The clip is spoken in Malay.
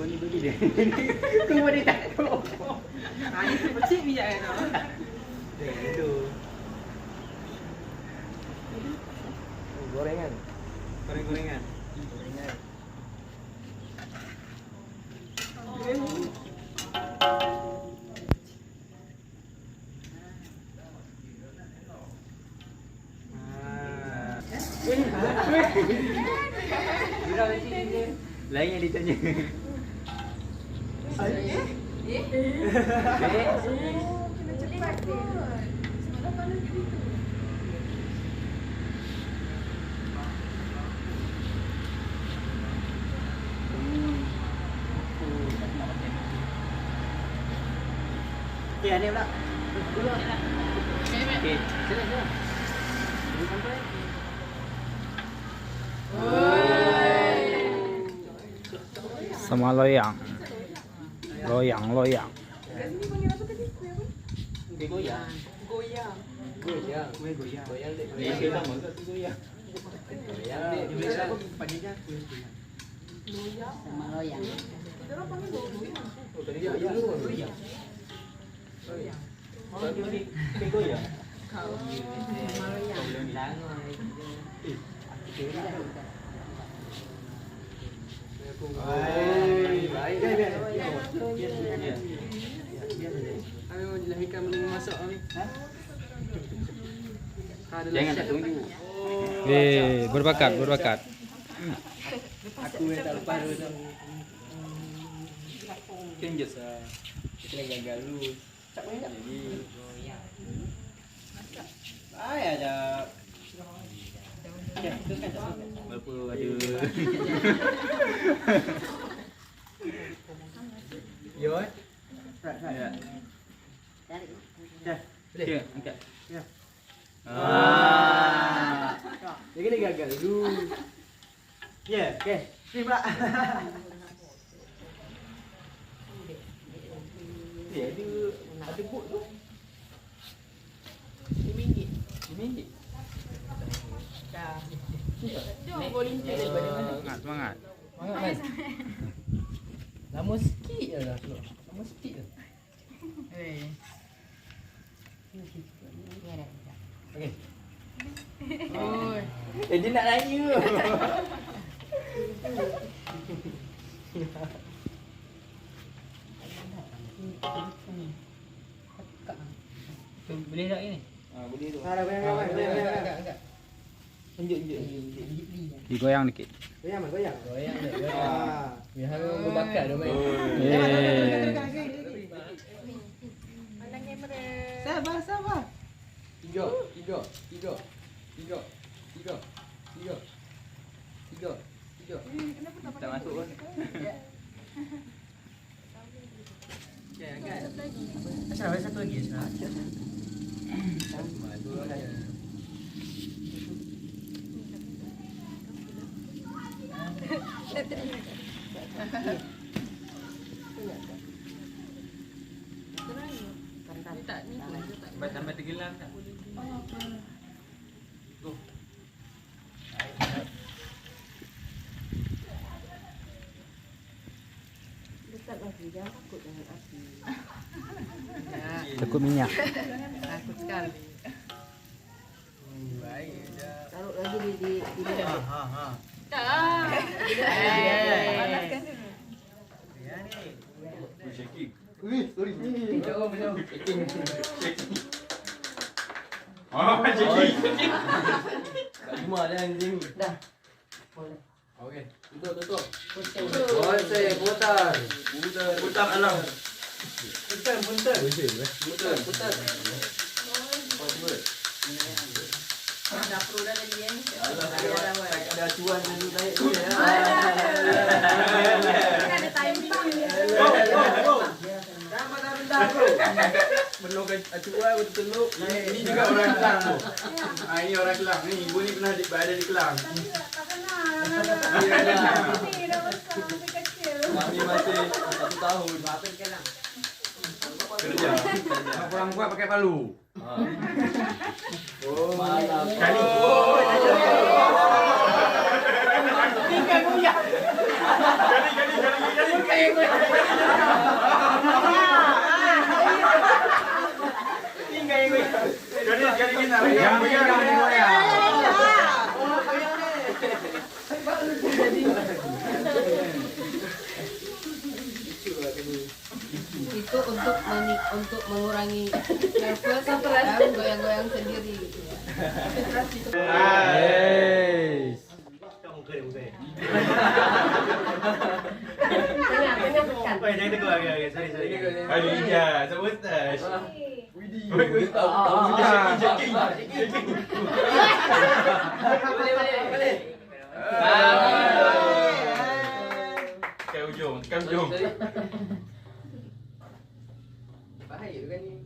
Kau ni bagi dia. Kau boleh tak tahu. Ini tu pecik minyak kan tu. Aduh. Gorengan. Goreng-gorengan. Gorengan. Lain yang ditanya. Kena cepat kot. Semalam kalau gitu. Okey, ni pula. Okey, sila. Sampai. Sama loyang. Loyang. Kat sini panggil apa tadi? Kuih apa? Okey, goyang. Goyang. Kuih goyang. Goyang dek. Dia sama ke tu goyang? Goyang dek. Dia biasa panggil dia kuih goyang. Goyang. Sama loyang. Kita orang panggil goyang. Oh, tadi dia goyang. Goyang. Kuih goyang. Kau. Loyang. Baik. Ayo dilahirkan belum masak kami. Jangan tak tunggu. Berbakat. Aku yang tak lepas tu. Kenjut sah. Kita gagal lu. Tak boleh tak? Ai ada. Ya, teruskan tak? Berapa ada? Yo. Ya. Dah. Boleh. Angkat. Ya. Dia kena gagal dulu. Ya, okey. Ni pula. Dia ada bot tu. RM5. Dah. Jom volunteer. Semangat. Kan? Lama sikit je lah. Lama sikit je. Okey. Oi. Dia nak nanya. Boleh tak ni? Boleh tu. Angkat. Tunjuk. Digoyang dikit. Goyang. Biar berbakat dia main. Pandang kamera. Sabar. Tiga. Kenapa tak Tak masuk pun. Okey, angkat. Asal ada satu lagi. Tak ni tambah tenggelam tak? Go. dekat lagi jangan takut dengan api. Takut minyak. Takut sekali. Baik je. Taruh lagi di Ha. dah. Panaskan dulu. Ya ni. Shaking. Sorry. Jauh. Oh, shaking. Kat rumah dah anjing. Dah. Okey. Tutup. Putar. Putar alam. Punten. Putar. Dah pro dah tadi kan. Ada acuan dulu naik tu ya. Kan ada timing. Bentar bro. Belum acuan aku teluk. Ini juga orang Kelang tu. Ini orang Kelang. Ni ibu ni pernah berada di Kelang. Tak kenal. Ini dah besar masih kecil. Mami masih 1 tahun. Kerja. Orang buat pakai palu. Oh, malam. Kali. Itu untuk mengurangi nervous dan goyang-goyang sendiri gitu ya. Alija, sebut tas. Ke ujung. Bahaya kan ni.